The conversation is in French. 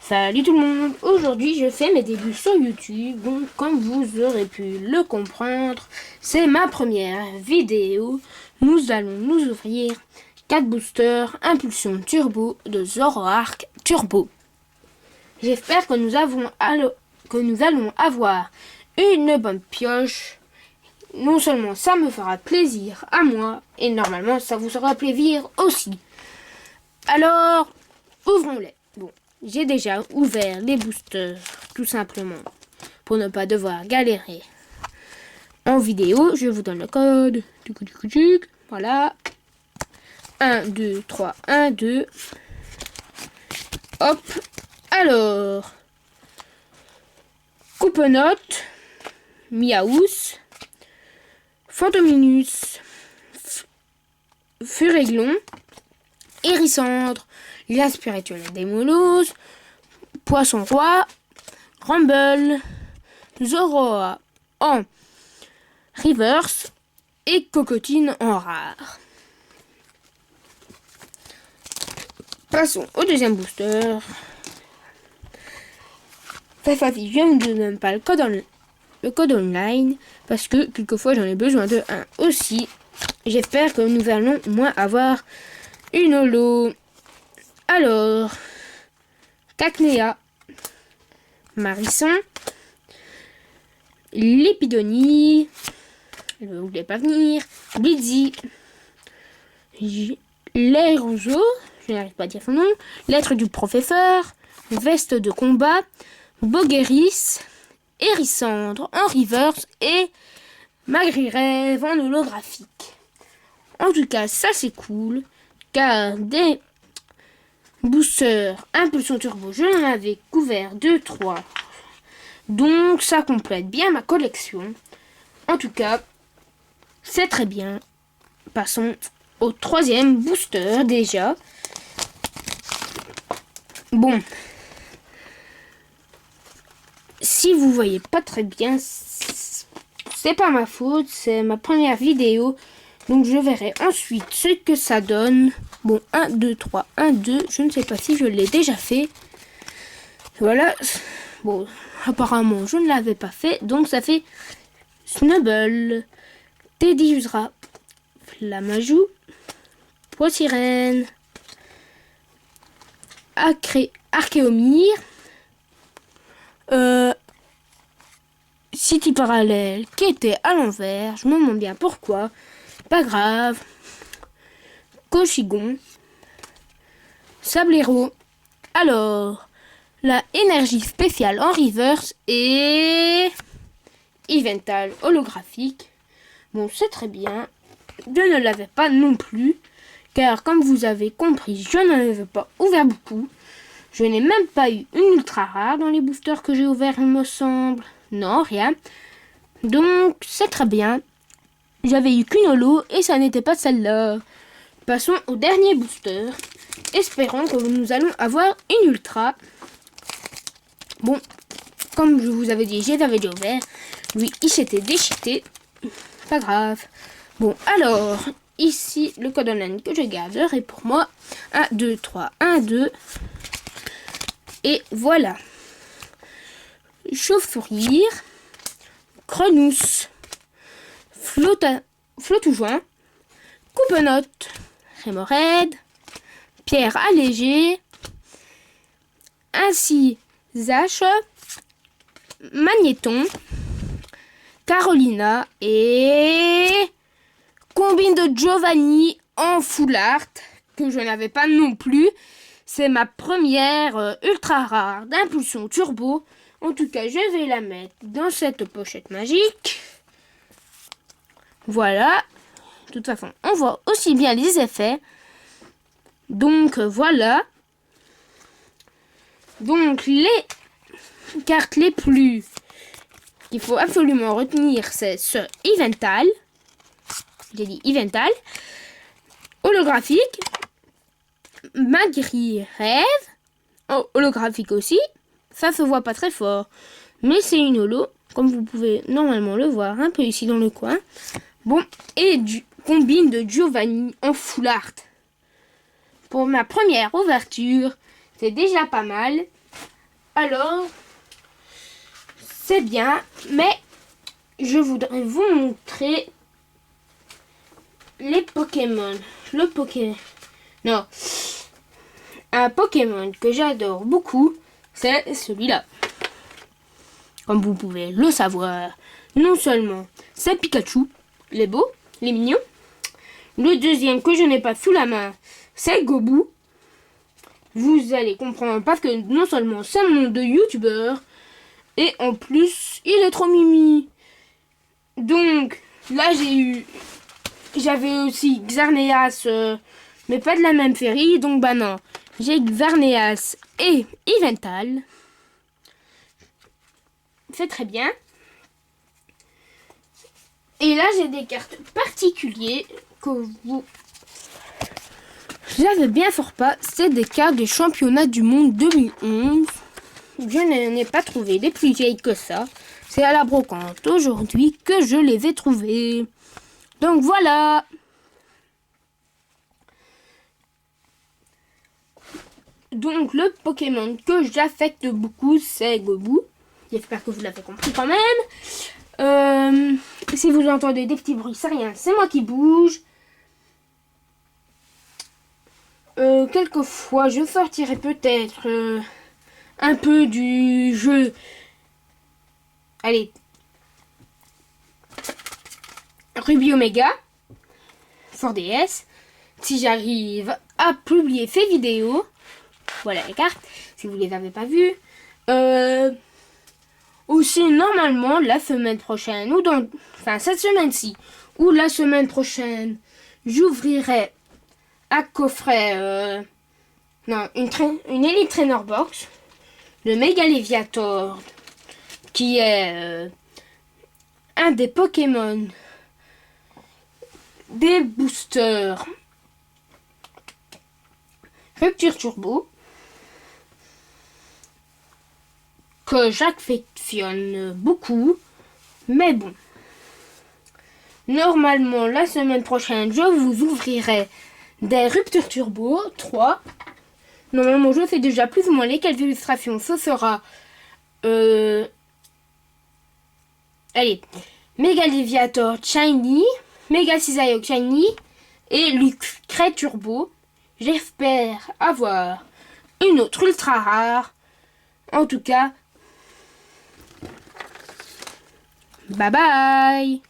Salut tout le monde, aujourd'hui je fais mes débuts sur YouTube, donc comme vous aurez pu le comprendre, c'est ma première vidéo. Nous allons nous ouvrir 4 boosters Impulsion Turbo de Zoroark Turbo. J'espère que nous allons avoir une bonne pioche. Non seulement ça me fera plaisir à moi, et normalement ça vous fera plaisir aussi. Alors, ouvrons-les. Bon, j'ai déjà ouvert les boosters, tout simplement, pour ne pas devoir galérer. En vidéo, je vous donne le code. Voilà. 1, 2, 3, 1, 2. Hop. Alors, Coupenote, Miaous, Fantominus, Furéglon, Hérissandre, Lien spirituel des Moloses, Poisson Roi, Rumble, Zoroa en reverse et Cocotine en rare. Passons au deuxième booster. Cette fois-ci, je ne vous donne pas le code online parce que quelquefois j'en ai besoin de un aussi. J'espère que nous allons au moins avoir une holo. Alors, Cacnea, Marisson, Lépidonie, je ne voulais pas venir, Blitzy, Lairozo, je n'arrive pas à dire son nom, Lettre du professeur, Veste de combat, Bogueris, Hérissandre en reverse et Magrirève en holographique. En tout cas, ça c'est cool, car des boosters Impulsion Turbo, je en avais couvert 2-3. Donc ça complète bien ma collection. En tout cas, c'est très bien. Passons au troisième booster déjà. Bon. Si vous voyez pas très bien, c'est pas ma faute, c'est ma première vidéo. Donc je verrai ensuite ce que ça donne. Bon, 1, 2, 3, 1, 2. Je ne sais pas si je l'ai déjà fait. Voilà. Bon, apparemment je ne l'avais pas fait. Donc ça fait Snubble, Teddy Usera, Flamajou, Poissirène, Archéomir, City Parallèle qui était à l'envers. Je me demande bien pourquoi. Pas grave. Cochigon, Sablero. Alors, la énergie spéciale en reverse et Evental holographique. Bon, c'est très bien. Je ne l'avais pas non plus, car comme vous avez compris, je n'en avais pas ouvert beaucoup. Je n'ai même pas eu une ultra rare dans les boosters que j'ai ouverts, il me semble. Non, rien. Donc, c'est très bien. J'avais eu qu'une holo et ça n'était pas celle-là. Passons au dernier booster. Espérons que nous allons avoir une ultra. Bon, comme je vous avais dit, je les avais déjà ouverts. Lui, il s'était déchiqueté. Pas grave. Bon, alors, ici, le code online que je garderai pour moi. 1, 2, 3, 1, 2. Et voilà. Chauve-fourrure, Crenousse, Flottoujoint, Coupenote, Rémorède, Pierre allégée, ainsi Zache, Magnéton, Carolina et Combine de Giovanni en full art que je n'avais pas non plus. C'est ma première ultra rare d'Impulsion Turbo. En tout cas, je vais la mettre dans cette pochette magique. Voilà. De toute façon, on voit aussi bien les effets. Donc, voilà. Donc, les cartes les plus qu'il faut absolument retenir, c'est ce Evental. J'ai dit Evental. Holographique. Magri Rêve. Oh, holographique aussi. Ça se voit pas très fort. Mais c'est une holo. Comme vous pouvez normalement le voir un peu ici dans le coin. Bon. Et du combine de Giovanni en full art. Pour ma première ouverture, c'est déjà pas mal. Alors, c'est bien, mais je voudrais vous montrer les Pokémon. Le Pokémon. Non. Un Pokémon que j'adore beaucoup, c'est celui-là. Comme vous pouvez le savoir, non seulement c'est Pikachu, il est beau, il est mignon. Le deuxième que je n'ai pas sous la main, c'est Gobu. Vous allez comprendre parce que non seulement c'est mon nom de youtubeur, et en plus, il est trop mimi. Donc, là j'avais aussi Xerneas, mais pas de la même série, donc bah non. J'ai Xerneas et Yveltal. C'est très bien. Et là, j'ai des cartes particulières que vous... J'avais bien fort pas. C'est des cartes des championnats du monde 2011. Je n'en ai pas trouvé des plus vieilles que ça. C'est à la brocante aujourd'hui que je les ai trouvées. Donc voilà. Donc le Pokémon que j'affecte beaucoup, c'est Gobu. J'espère que vous l'avez compris quand même. Si vous entendez des petits bruits, c'est rien, c'est moi qui bouge. Quelquefois, je sortirai peut-être un peu du jeu. Allez. Ruby Omega. 4DS. Si j'arrive à publier ces vidéos. Voilà les cartes, si vous les avez pas vues. Aussi, normalement, la semaine prochaine, enfin cette semaine-ci, ou la semaine prochaine, j'ouvrirai à coffret une Elite Trainer Box, le Mega Léviator, qui est un des Pokémon des boosters Rupture Turbo, que j'affectionne beaucoup, mais bon. Normalement, la semaine prochaine, je vous ouvrirai des Rupture Turbo 3. Normalement, je sais déjà plus ou moins lesquelles illustrations. Ce sera... allez, Mega Léviator Shiny, Mega Cisaillok Shiny et Lucret Turbo. J'espère avoir une autre ultra rare. En tout cas, bye bye.